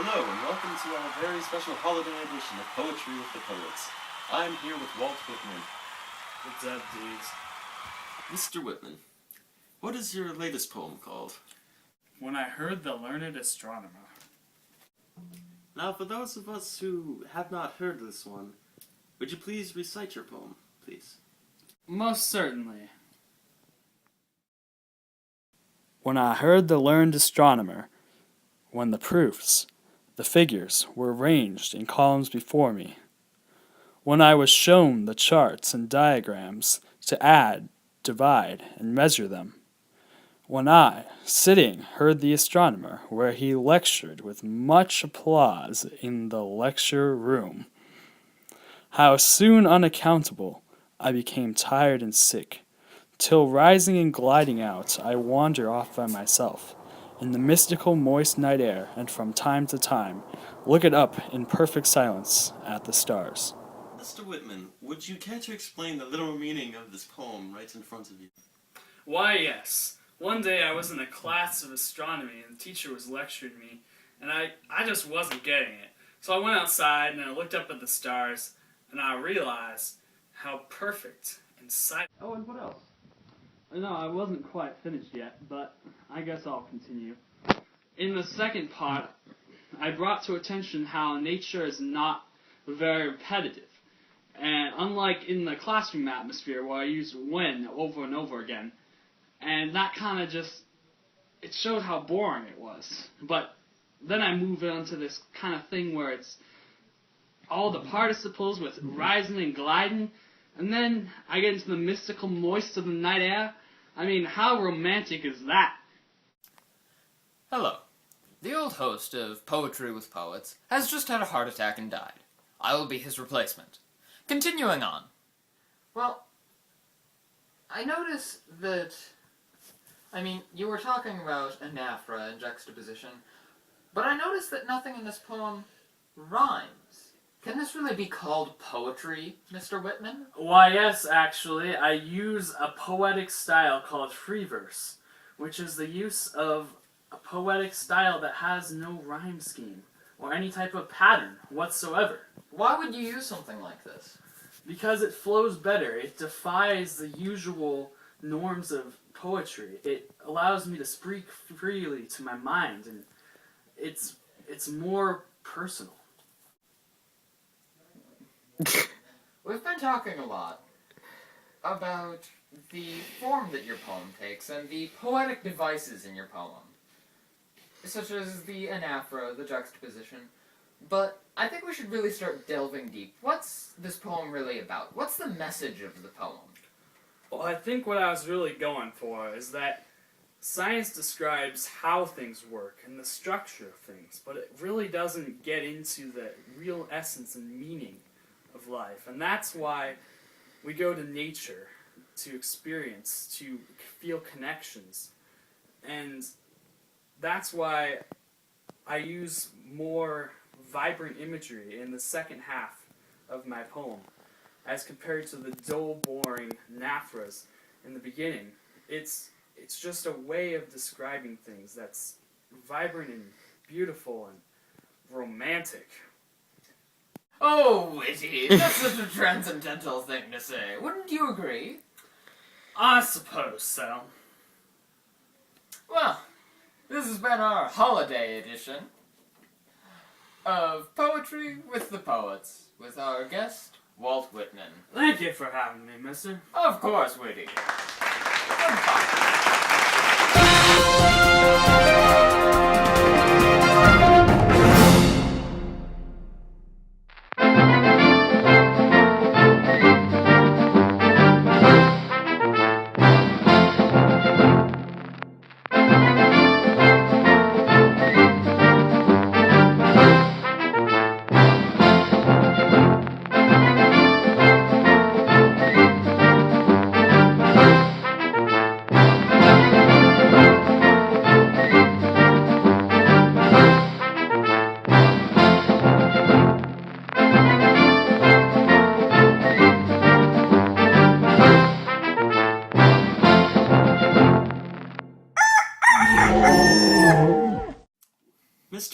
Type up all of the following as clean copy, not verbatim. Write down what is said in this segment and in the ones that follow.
Hello and welcome to our very special holiday edition of Poetry with the Poets. I'm here with Walt Whitman. What's up, dudes? Mr. Whitman, what is your latest poem called? When I Heard the Learned Astronomer. Now, for those of us who have not heard this one, would you please recite your poem, please? Most certainly. When I heard the learned astronomer, when the proofs, the figures, were arranged in columns before me, when I was shown the charts and diagrams to add, divide, and measure them, when I, sitting, heard the astronomer where he lectured with much applause in the lecture room, how soon unaccountable I became tired and sick, till rising and gliding out I wander off by myself in the mystical moist night air, and from time to time look it up in perfect silence at the stars. Mr. Whitman, would you care to explain the literal meaning of this poem right in front of you? Why, yes. One day I was in a class of astronomy and the teacher was lecturing me, and I just wasn't getting it. So I went outside and I looked up at the stars, and I realized how perfect and silent. Oh, and what else? No, I wasn't quite finished yet, but I guess I'll continue. In the second part, I brought to attention how nature is not very repetitive. And unlike in the classroom atmosphere where I used when over and over again, and that kind of just, it showed how boring it was. But then I move on to this kind of thing where it's all the participles with rising and gliding, and then I get into the mystical moist of the night air. I mean, how romantic is that? Hello. The old host of Poetry with Poets has just had a heart attack and died. I will be his replacement. Continuing on. Well, I notice that, you were talking about anaphora and juxtaposition, but I noticed that nothing in this poem rhymes. Can this really be called poetry, Mr. Whitman? Why, yes, actually. I use a poetic style called free verse, which is the use of a poetic style that has no rhyme scheme or any type of pattern whatsoever. Why would you use something like this? Because it flows better. It defies the usual norms of poetry. It allows me to speak freely to my mind, and it's more personal. We've been talking a lot about the form that your poem takes and the poetic devices in your poem, such as the anaphora, the juxtaposition, but I think we should really start delving deep. What's this poem really about? What's the message of the poem? Well, I think what I was really going for is that science describes how things work and the structure of things, but it really doesn't get into the real essence and meaning of life. And that's why we go to nature to experience, to feel connections. And that's why I use more vibrant imagery in the second half of my poem as compared to the dull, boring naphtras in the beginning. It's just a way of describing things that's vibrant and beautiful and romantic. Oh, witty, that's such a transcendental thing to say. Wouldn't you agree? I suppose so. Well, this has been our holiday edition of Poetry with the Poets, with our guest, Walt Whitman. Thank you for having me, mister. Of course, Witty. Goodbye.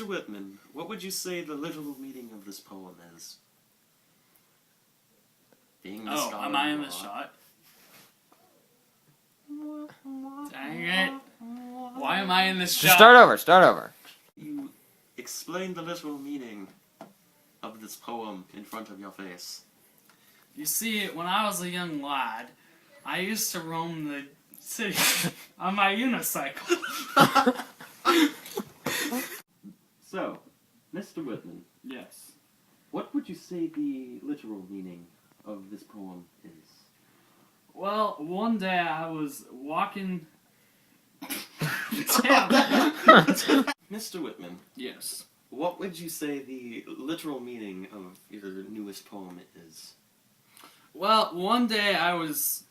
Mr. Whitman, what would you say the literal meaning of this poem is? Being the Oh, scholar am I you in the are. shot? Dang it. Why am I in this shot? Just start over. You explain the literal meaning of this poem in front of your face. You see, when I was a young lad, I used to roam the city on my unicycle. So, Mr. Whitman, Yes. what would you say the literal meaning of this poem is? Well, one day I was walking... Damn. Mr. Whitman, Yes. what would you say the literal meaning of your newest poem is? Well, one day I was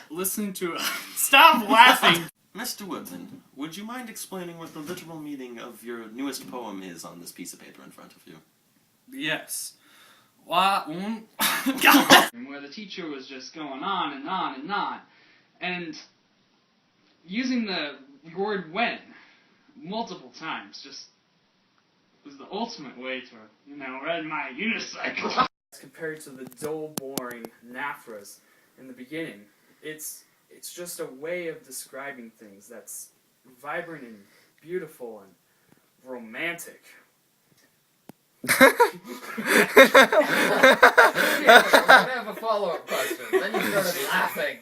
listening to... Stop laughing! Mr. Whitman, would you mind explaining what the literal meaning of your newest poem is on this piece of paper in front of you? Yes. Where the teacher was just going on and on and on, and using the word when multiple times just was the ultimate way to, ride my unicycle. Compared to the dull, boring NAFRAs in the beginning, it's just a way of describing things that's vibrant and beautiful and romantic. I'm gonna have a follow-up question. Then you started laughing.